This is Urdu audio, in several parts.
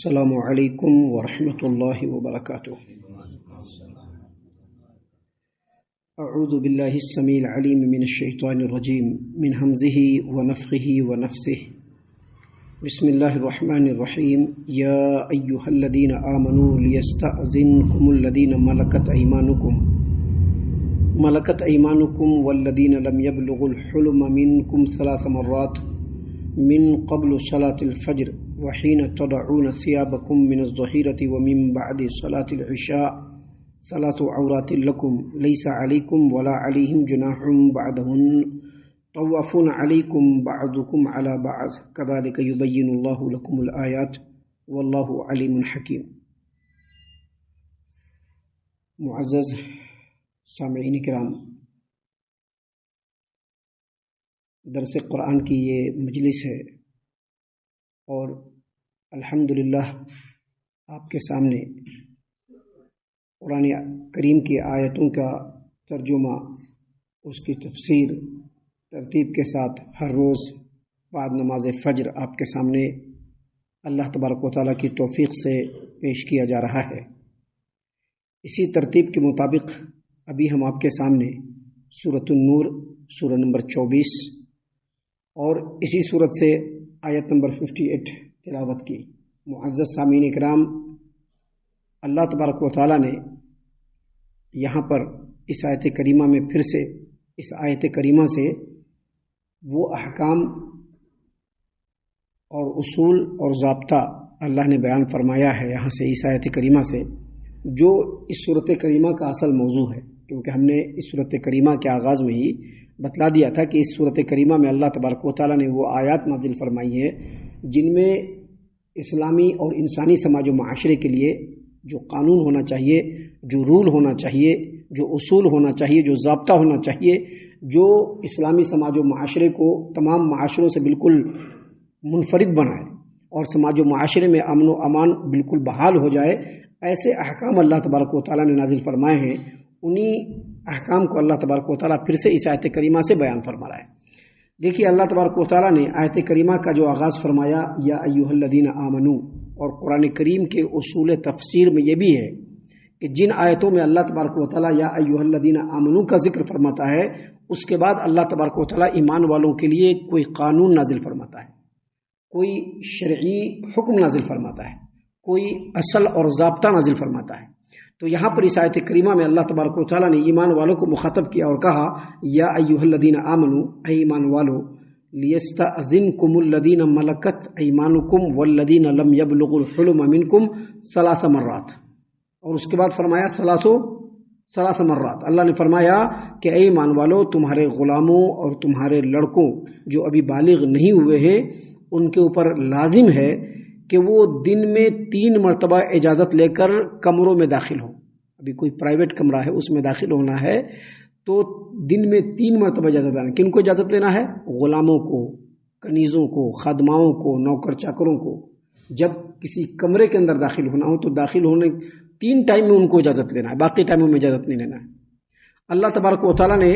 السلام علیکم ورحمۃ اللہ وبرکاتہ۔ اعوذ باللہ السمیع العلیم من الشیطان الرجیم من ہمزہ ونفخہ ونفثہ۔ بسم اللہ الرحمن الرحیم۔ یا ایہا الذین آمنوا لیستأذنکم الذین ملکت ایمانکم والذین لم یبلغوا الحلم منکم 3 مرات من قبل صلاة الفجر وحين تضعون ثيابكم من الظهيرة ومن بعد صلاة العشاء 3 عورات لكم ليس عليكم ولا عليهم جناح بعدهن طوافون عليكم بعضكم على بعض كذلك يبين الله لكم الآيات والله عليم حكيم۔ معزز سامعین کرام، درس قرآن کی یہ مجلس ہے اور الحمدللہ آپ کے سامنے قرآن کریم کی آیتوں کا ترجمہ، اس کی تفسیر ترتیب کے ساتھ ہر روز بعد نماز فجر آپ کے سامنے اللہ تبارک و تعالیٰ کی توفیق سے پیش کیا جا رہا ہے۔ اسی ترتیب کے مطابق ابھی ہم آپ کے سامنے سورۃ النور سورہ نمبر 24 اور اسی سورت سے آیت نمبر 58 تلاوت کی۔ معزز سامعین کرام، اللہ تبارک و تعالیٰ نے یہاں پر اس آیت کریمہ میں پھر سے اس آیت کریمہ سے وہ احکام اور اصول اور ضابطہ اللہ نے بیان فرمایا ہے یہاں سے اس آیت کریمہ سے، جو اس صورت کریمہ کا اصل موضوع ہے، کیونکہ ہم نے اس صورت کریمہ کے آغاز میں ہی بتلا دیا تھا کہ اس صورت کریمہ میں اللہ تبارک و تعالیٰ نے وہ آیات نازل فرمائی ہے جن میں اسلامی اور انسانی سماج و معاشرے کے لیے جو قانون ہونا چاہیے، جو رول ہونا چاہیے، جو اصول ہونا چاہیے، جو ضابطہ ہونا چاہیے، جو اسلامی سماج و معاشرے کو تمام معاشروں سے بالکل منفرد بنائے اور سماج و معاشرے میں امن و امان بالکل بحال ہو جائے، ایسے احکام اللہ تبارک و تعالیٰ نے نازل فرمائے ہیں۔ انہی احکام کو اللہ تبارک و تعالیٰ پھر سے اس آیت کریمہ سے بیان فرما رہا ہے۔ دیکھیے، اللہ تبارک و تعالیٰ نے آیت کریمہ کا جو آغاز فرمایا یا ایھا الذین آمنوا، اور قرآن کریم کے اصول تفسیر میں یہ بھی ہے کہ جن آیتوں میں اللہ تبارک و تعالیٰ یا ایھا الذین آمنوا کا ذکر فرماتا ہے، اس کے بعد اللہ تبارک و تعالیٰ ایمان والوں کے لیے کوئی قانون نازل فرماتا ہے، کوئی شرعی حکم نازل فرماتا ہے، کوئی اصل اور ضابطہ نازل فرماتا ہے۔ تو یہاں پر اس آیت کریمہ میں اللہ تبارک و تعالیٰ نے ایمان والوں کو مخاطب کیا اور کہا یا ایھا الذین آمنوا، اے ایمان والو، لیستأذنکم الذین ملکت ایمانکم والذین لم یبلغوا الحلم منکم 3 مرات، اور اس کے بعد فرمایا 3 مرات۔ اللہ نے فرمایا کہ اے ایمان والو، تمہارے غلاموں اور تمہارے لڑکوں جو ابھی بالغ نہیں ہوئے ہیں ان کے اوپر لازم ہے کہ وہ دن میں 3 مرتبہ اجازت لے کر کمروں میں داخل ہوں۔ ابھی کوئی پرائیویٹ کمرہ ہے، اس میں داخل ہونا ہے تو دن میں 3 مرتبہ اجازت لینا۔ کن کو اجازت لینا ہے؟ غلاموں کو، کنیزوں کو، خادماؤں کو، نوکر چاکروں کو۔ جب کسی کمرے کے اندر داخل ہونا ہو تو داخل ہونے 3 ٹائم میں ان کو اجازت لینا ہے، باقی ٹائموں میں اجازت نہیں لینا ہے۔ اللہ تبارک و تعالیٰ نے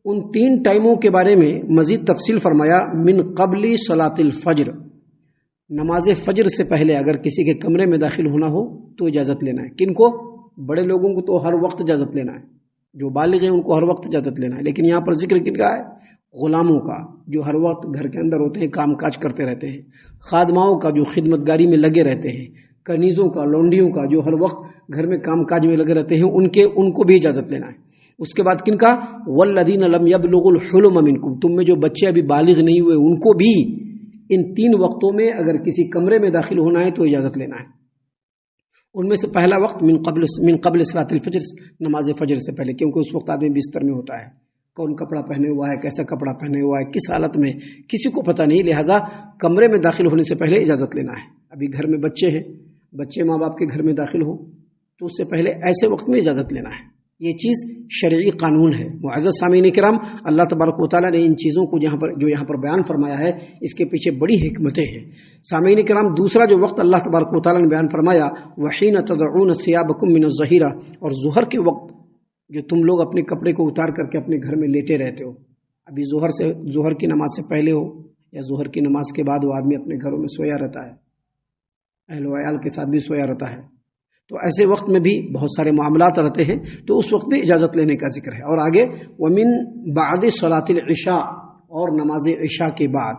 ان 3 ٹائموں کے بارے میں مزید تفصیل فرمایا۔ من قبل صلاۃ الفجر، نماز فجر سے پہلے اگر کسی کے کمرے میں داخل ہونا ہو تو اجازت لینا ہے۔ کن کو؟ بڑے لوگوں کو تو ہر وقت اجازت لینا ہے، جو بالغ ہیں ان کو ہر وقت اجازت لینا ہے، لیکن یہاں پر ذکر کن کا ہے؟ غلاموں کا، جو ہر وقت گھر کے اندر ہوتے ہیں، کام کاج کرتے رہتے ہیں، خادماؤں کا جو خدمت گاری میں لگے رہتے ہیں، کنیزوں کا، لونڈیوں کا جو ہر وقت گھر میں کام کاج میں لگے رہتے ہیں، ان کو بھی اجازت لینا ہے۔ اس کے بعد کن کا؟ والذین لم یبلغوا الحلم منکم، تم میں جو بچے ابھی بالغ نہیں ہوئے ان کو بھی ان 3 وقتوں میں اگر کسی کمرے میں داخل ہونا ہے تو اجازت لینا ہے۔ ان میں سے پہلا وقت من قبل صلاۃ الفجر، نماز فجر سے پہلے، کیونکہ اس وقت آدمی بستر میں ہوتا ہے، کون کپڑا پہنے ہوا ہے، کیسا کپڑا پہنے ہوا ہے، کس حالت میں، کسی کو پتہ نہیں، لہٰذا کمرے میں داخل ہونے سے پہلے اجازت لینا ہے۔ ابھی گھر میں بچے ہیں، بچے ماں باپ کے گھر میں داخل ہوں تو اس سے پہلے ایسے وقت میں اجازت لینا ہے۔ یہ چیز شرعی قانون ہے۔ معزز سامعین کرام، اللہ تبارک و تعالیٰ نے ان چیزوں کو جو یہاں پر بیان فرمایا ہے، اس کے پیچھے بڑی حکمتیں ہیں۔ سامعین کرام، دوسرا جو وقت اللہ تبارک و تعالیٰ نے بیان فرمایا، وحین تضعون ثیابکم من الظہیرہ، اور ظہر کے وقت جو تم لوگ اپنے کپڑے کو اتار کر کے اپنے گھر میں لیٹے رہتے ہو، ابھی ظہر کی نماز سے پہلے ہو یا ظہر کی نماز کے بعد وہ آدمی اپنے گھروں میں سویا رہتا ہے، اہل و عیال کے ساتھ بھی سویا رہتا ہے، تو ایسے وقت میں بھی بہت سارے معاملات رہتے ہیں، تو اس وقت بھی اجازت لینے کا ذکر ہے۔ اور آگے ومن بعد صلاۃ العشاء، اور نماز عشاء کے بعد،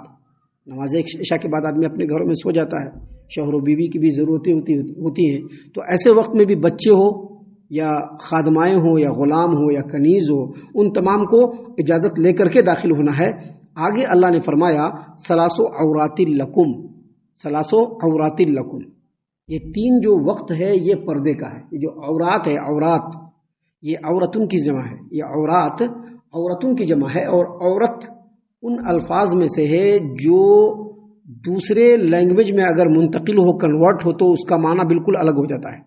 نماز عشاء کے بعد آدمی اپنے گھروں میں سو جاتا ہے، شوہر و بیوی کی بھی ضرورتیں ہوتی ہیں، تو ایسے وقت میں بھی بچے ہو یا خادمائیں ہوں یا غلام ہو یا کنیز ہو، ان تمام کو اجازت لے کر کے داخل ہونا ہے۔ آگے اللہ نے فرمایا ثلاث عورات لکم، ثلاث عورات لکم، یہ تین جو وقت ہے یہ پردے کا ہے۔ یہ جو عورات ہے، عورات یہ عورتن کی جمع ہے، یہ عورات عورتن کی جمع ہے، اور عورت ان الفاظ میں سے ہے جو دوسرے لینگویج میں اگر منتقل ہو، کنورٹ ہو، تو اس کا معنی بالکل الگ ہو جاتا ہے۔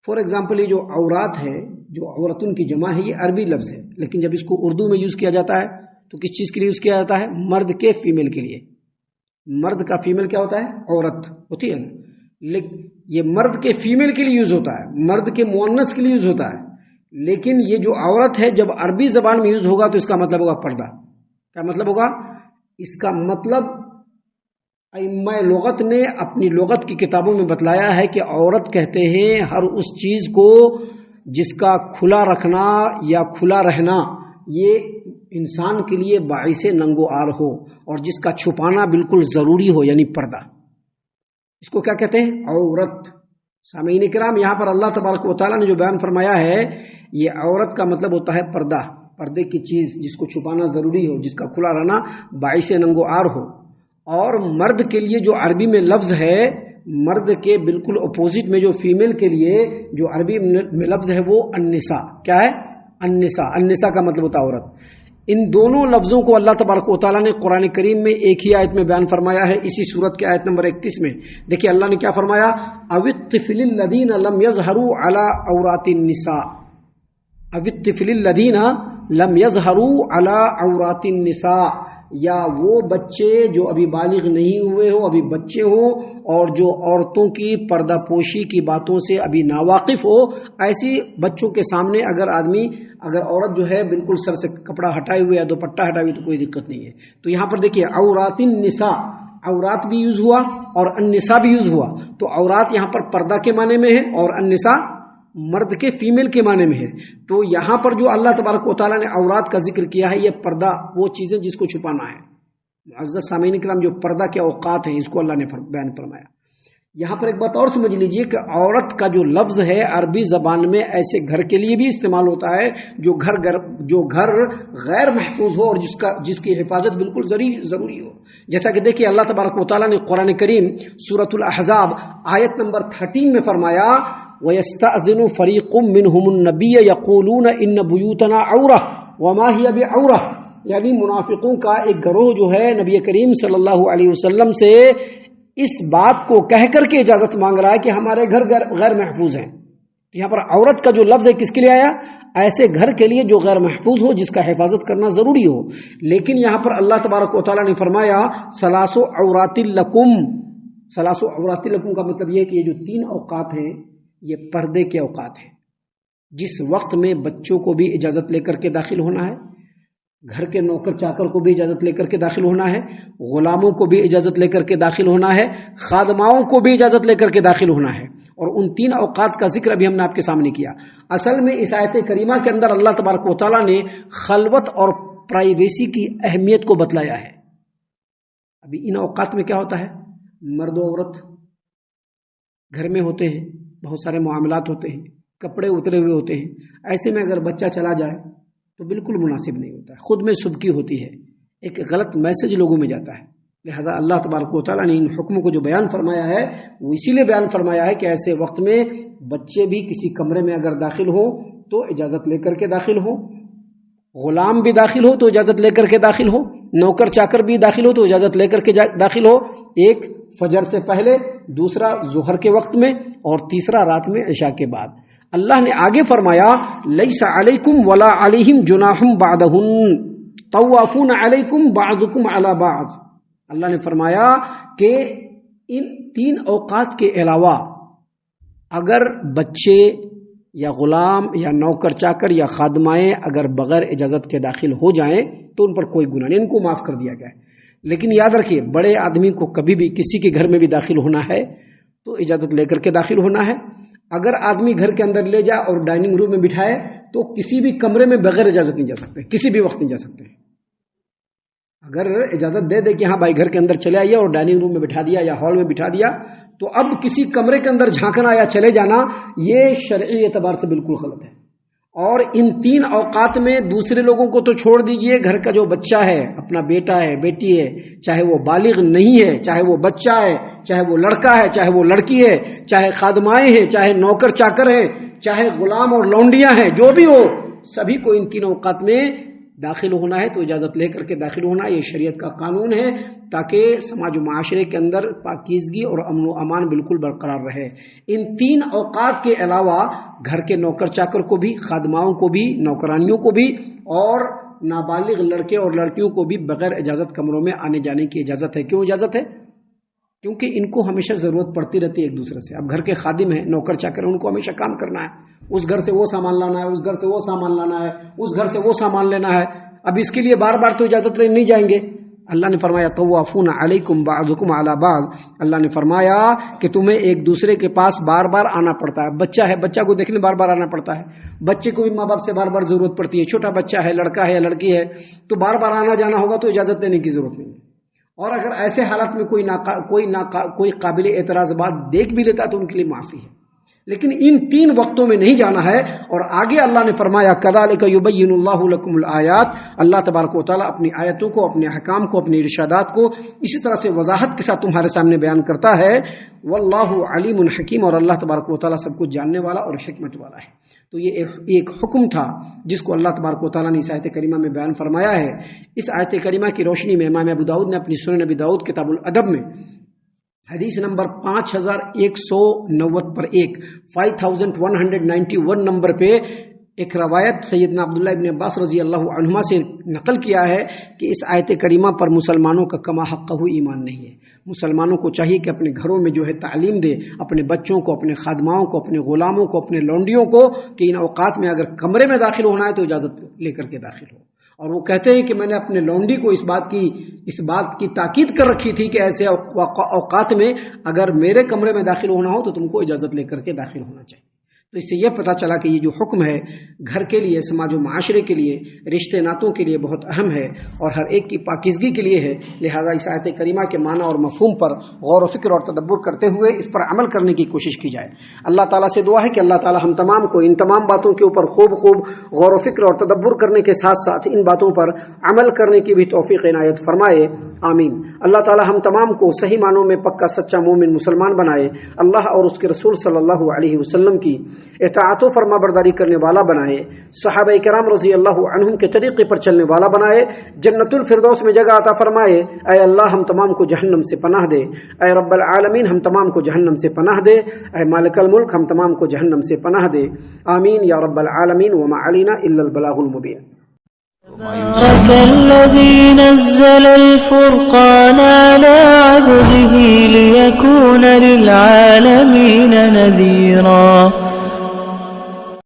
فار ایگزامپل یہ جو عورات ہے، جو عورتن کی جمع ہے، یہ عربی لفظ ہے، لیکن جب اس کو اردو میں یوز کیا جاتا ہے تو کس چیز کے لیے یوز کیا جاتا ہے؟ مرد کے فیمیل کے لیے۔ مرد کا فیمیل کیا ہوتا ہے؟ عورت ہوتی ہے نا، لیکن یہ مرد کے فیمیل کے لیے یوز ہوتا ہے، مرد کے مؤنث کے لیے یوز ہوتا ہے، لیکن یہ جو عورت ہے جب عربی زبان میں یوز ہوگا تو اس کا مطلب ہوگا پردہ۔ کیا مطلب ہوگا اس کا؟ مطلب ائمہ لغت نے اپنی لغت کی کتابوں میں بتلایا ہے کہ عورت کہتے ہیں ہر اس چیز کو جس کا کھلا رکھنا یا کھلا رہنا یہ انسان کے لیے باعث ننگ و عار ہو، اور جس کا چھپانا بالکل ضروری ہو، یعنی پردہ، اس کو کیا کہتے ہیں؟ عورت۔ سامعین کرام، یہاں پر اللہ تبارک و تعالیٰ نے جو بیان فرمایا ہے، یہ عورت کا مطلب ہوتا ہے پردہ، پردے کی چیز جس کو چھپانا ضروری ہو، جس کا کھلا رہنا باعث ننگ و عار ہو۔ اور مرد کے لیے جو عربی میں لفظ ہے، مرد کے بالکل اپوزٹ میں جو فیمیل کے لیے جو عربی میں لفظ ہے وہ النساء۔ کیا ہے؟ النساء۔ النساء کا مطلب ہوتا ہے عورت۔ ان دونوں لفظوں کو اللہ تبارک و تعالیٰ نے قرآن کریم میں ایک ہی آیت میں بیان فرمایا ہے، اسی سورت کے آیت نمبر 31 میں۔ دیکھیے اللہ نے کیا فرمایا، اوِ الطفل الذین لم یظہروا علی عورات النساء، اوِ الطفل الذین لم یظہروا علی عورات النساء، یا وہ بچے جو ابھی بالغ نہیں ہوئے ہو، ابھی بچے ہوں، اور جو عورتوں کی پردہ پوشی کی باتوں سے ابھی ناواقف ہو، ایسی بچوں کے سامنے اگر عورت جو ہے بالکل سر سے کپڑا ہٹائے ہوئے یا دوپٹہ ہٹائے ہوئے تو کوئی دقت نہیں ہے۔ تو یہاں پر دیکھیے عورات النساء، عورات بھی یوز ہوا اور النساء بھی یوز ہوا، تو عورات یہاں پر پردہ کے معنی میں ہے اور النساء مرد کے فیمیل کے معنی میں ہے۔ تو یہاں پر جو اللہ تبارک و تعالیٰ نے عورات کا ذکر کیا ہے، یہ پردہ وہ چیزیں جس کو چھپانا ہے۔ معزز سامعین کرام، جو پردہ کے اوقات ہیں اس کو اللہ نے بیان فرمایا۔ یہاں پر ایک بات اور سمجھ لیجئے کہ عورت کا جو لفظ ہے عربی زبان میں ایسے گھر کے لیے بھی استعمال ہوتا ہے جو گھر غیر محفوظ ہو اور جس کی حفاظت بالکل ضروری ہو۔ جیسا کہ دیکھیے اللہ تبارک و تعالیٰ نے قرآن کریم سورۃ الاحزاب آیت نمبر 13 میں فرمایا وَيَسْتَأْذِنُ فَرِيقٌ مِّنْهُمُ النَّبِيَّ يَقُولُونَ إِنَّ بُيُوتَنَا عَوْرَةٌ وَمَا هِيَ بِعَوْرَةٍ، یعنی منافقوں کا ایک گروہ جو ہے نبی کریم صلی اللہ علیہ وسلم سے اس بات کو کہہ کر کے اجازت مانگ رہا ہے کہ ہمارے گھر غیر محفوظ ہیں۔ یہاں پر عورت کا جو لفظ ہے کس کے لیے آیا؟ ایسے گھر کے لیے جو غیر محفوظ ہو، جس کا حفاظت کرنا ضروری ہو۔ لیکن یہاں پر اللہ تبارک و تعالیٰ نے فرمایا ثلاث عورات لکم، ثلاث عورات لکم کا مطلب یہ ہے کہ یہ جو تین اوقات ہیں یہ پردے کے اوقات ہیں، جس وقت میں بچوں کو بھی اجازت لے کر کے داخل ہونا ہے، گھر کے نوکر چاکر کو بھی اجازت لے کر کے داخل ہونا ہے، غلاموں کو بھی اجازت لے کر کے داخل ہونا ہے، خادماؤں کو بھی اجازت لے کر کے داخل ہونا ہے۔ اور ان تین اوقات کا ذکر ابھی ہم نے آپ کے سامنے کیا۔ اصل میں اس آیت کریمہ کے اندر اللہ تبارک و تعالیٰ نے خلوت اور پرائیویسی کی اہمیت کو بتلایا ہے۔ ابھی ان اوقات میں کیا ہوتا ہے؟ مرد و عورت گھر میں ہوتے ہیں، بہت سارے معاملات ہوتے ہیں، کپڑے اترے ہوئے ہوتے ہیں، ایسے میں اگر بچہ چلا جائے تو بالکل مناسب نہیں ہوتا ہے، خود میں سبکی ہوتی ہے، ایک غلط میسج لوگوں میں جاتا ہے۔ لہذا اللہ تبارک و تعالیٰ نے ان حکموں کو جو بیان فرمایا ہے وہ اسی لیے بیان فرمایا ہے کہ ایسے وقت میں بچے بھی کسی کمرے میں اگر داخل ہو تو اجازت لے کر کے داخل ہو، غلام بھی داخل ہو تو اجازت لے کر کے داخل ہو، نوکر چاکر بھی داخل ہو تو اجازت لے کر کے داخل ہو، ایک فجر سے پہلے، دوسرا ظہر کے وقت میں، اور تیسرا رات میں عشاء کے بعد۔ اللہ نے آگے فرمایا لیس علیکم ولا علیہم جناح بعدہن طوافون علیکم بعضکم علی بعض۔ اللہ نے فرمایا کہ ان تین اوقات کے علاوہ اگر بچے یا غلام یا نوکر چاکر یا خادمائیں اگر بغیر اجازت کے داخل ہو جائیں تو ان پر کوئی گناہ نہیں، ان کو معاف کر دیا گیا ہے۔ لیکن یاد رکھیے بڑے آدمی کو کبھی بھی کسی کے گھر میں بھی داخل ہونا ہے تو اجازت لے کر کے داخل ہونا ہے. اگر آدمی گھر کے اندر لے جائے اور ڈائننگ روم میں بٹھائے تو کسی بھی کمرے میں بغیر اجازت نہیں جا سکتے, کسی بھی وقت نہیں جا سکتے. اگر اجازت دے کہ ہاں بھائی گھر کے اندر چلے آئیے اور ڈائننگ روم میں بٹھا دیا یا ہال میں بٹھا دیا, تو اب کسی کمرے کے اندر جھانکنا یا چلے جانا یہ شرعی اعتبار سے بالکل غلط ہے. اور ان 3 اوقات میں دوسرے لوگوں کو تو چھوڑ دیجئے, گھر کا جو بچہ ہے, اپنا بیٹا ہے, بیٹی ہے, چاہے وہ بالغ نہیں ہے, چاہے وہ بچہ ہے, چاہے وہ لڑکا ہے, چاہے وہ لڑکی ہے, چاہے خادمائیں ہیں, چاہے نوکر چاکر ہیں, چاہے غلام اور لونڈیاں ہیں, جو بھی ہو, سبھی کو ان 3 اوقات میں داخل ہونا ہے. تو اجازت لے کر کے داخل ہونا یہ شریعت کا قانون ہے, تاکہ سماج و معاشرے کے اندر پاکیزگی اور امن و امان بالکل برقرار رہے. ان 3 اوقات کے علاوہ گھر کے نوکر چاکر کو بھی, خادماؤں کو بھی, نوکرانیوں کو بھی اور نابالغ لڑکے اور لڑکیوں کو بھی بغیر اجازت کمروں میں آنے جانے کی اجازت ہے. کیوں اجازت ہے؟ کیونکہ ان کو ہمیشہ ضرورت پڑتی رہتی ہے ایک دوسرے سے. اب گھر کے خادم ہیں, نوکر چاکر ہیں, ان کو ہمیشہ کام کرنا ہے, اس گھر سے وہ سامان لانا ہے, اس گھر سے وہ سامان لانا ہے, اس گھر سے وہ سامان لینا ہے. اب اس کے لیے بار بار تو اجازت لینے نہیں جائیں گے. اللہ نے فرمایا طوافون علیکم بعضکم علی بعض, اللہ نے فرمایا کہ تمہیں ایک دوسرے کے پاس بار بار آنا پڑتا ہے. بچہ ہے, بچہ کو دیکھنے بار بار آنا پڑتا ہے, بچے کو بھی ماں باپ سے بار بار ضرورت پڑتی ہے. چھوٹا بچہ ہے, لڑکا ہے یا لڑکی ہے, تو بار بار آنا جانا ہوگا تو اجازت لینے کی ضرورت نہیں ہے. اور اگر ایسے حالت میں کوئی قابل اعتراض بات دیکھ بھی لیتا ہے تو ان کے لیے معافی ہے. لیکن ان 3 وقتوں میں نہیں جانا ہے. اور آگے اللہ نے فرمایا کذالک یبین اللہ لکم الآیات, اللہ تبارک و تعالیٰ اپنی آیتوں کو, اپنے احکام کو, اپنی ارشادات کو اسی طرح سے وضاحت کے ساتھ تمہارے سامنے بیان کرتا ہے. واللہ علیم حکیم, اور اللہ تبارک و تعالیٰ سب کچھ جاننے والا اور حکمت والا ہے. تو یہ ایک حکم تھا جس کو اللہ تبارک و تعالیٰ نے اس آیت کریمہ میں بیان فرمایا ہے. اس آیت کریمہ کی روشنی میں امام ابو داؤد نے اپنی سنن ابی داؤد کتاب الادب میں حدیث نمبر 5190 پر 5191 نمبر پہ ایک روایت سیدنا عبداللہ ابن عباس رضی اللہ عنہما سے نقل کیا ہے کہ اس آیت کریمہ پر مسلمانوں کا کما حقہ ایمان نہیں ہے. مسلمانوں کو چاہیے کہ اپنے گھروں میں جو ہے تعلیم دے, اپنے بچوں کو, اپنے خادماؤں کو, اپنے غلاموں کو, اپنے لونڈیوں کو, کہ ان اوقات میں اگر کمرے میں داخل ہونا ہے تو اجازت لے کر کے داخل ہو. اور وہ کہتے ہیں کہ میں نے اپنے لونڈی کو اس بات کی تاکید کر رکھی تھی کہ ایسے اوقات میں اگر میرے کمرے میں داخل ہونا ہو تو تم کو اجازت لے کر کے داخل ہونا چاہیے. تو اس سے یہ پتہ چلا کہ یہ جو حکم ہے گھر کے لیے, سماج و معاشرے کے لیے, رشتے ناتوں کے لیے بہت اہم ہے اور ہر ایک کی پاکیزگی کے لیے ہے. لہذا اس آیت کریمہ کے معنی اور مفہوم پر غور و فکر اور تدبر کرتے ہوئے اس پر عمل کرنے کی کوشش کی جائے. اللہ تعالیٰ سے دعا ہے کہ اللہ تعالیٰ ہم تمام کو ان تمام باتوں کے اوپر خوب غور و فکر اور تدبر کرنے کے ساتھ ساتھ ان باتوں پر عمل کرنے کی بھی توفیق عنایت فرمائے. آمین. اللہ تعالیٰ ہم تمام کو صحیح معنوں میں پکا سچا مومن مسلمان بنائے. اللہ اور اس کے رسول صلی اللہ علیہ وسلم کی اطاعت و فرما برداری کرنے والا بنائے. صحابہ کرام رضی اللہ عنہم کے طریقے پر چلنے والا بنائے. جنت الفردوس میں جگہ عطا فرمائے. اے اللہ ہم تمام کو جہنم سے پناہ دے. اے رب العالمین ہم تمام کو جہنم سے پناہ دے. اے مالک الملک ہم تمام کو جہنم سے پناہ دے. آمین یا رب العالمین. وما علینا الا البلاغ المبین. الذي نزل الفرقان على عبده ليكون للعالمين نذيرا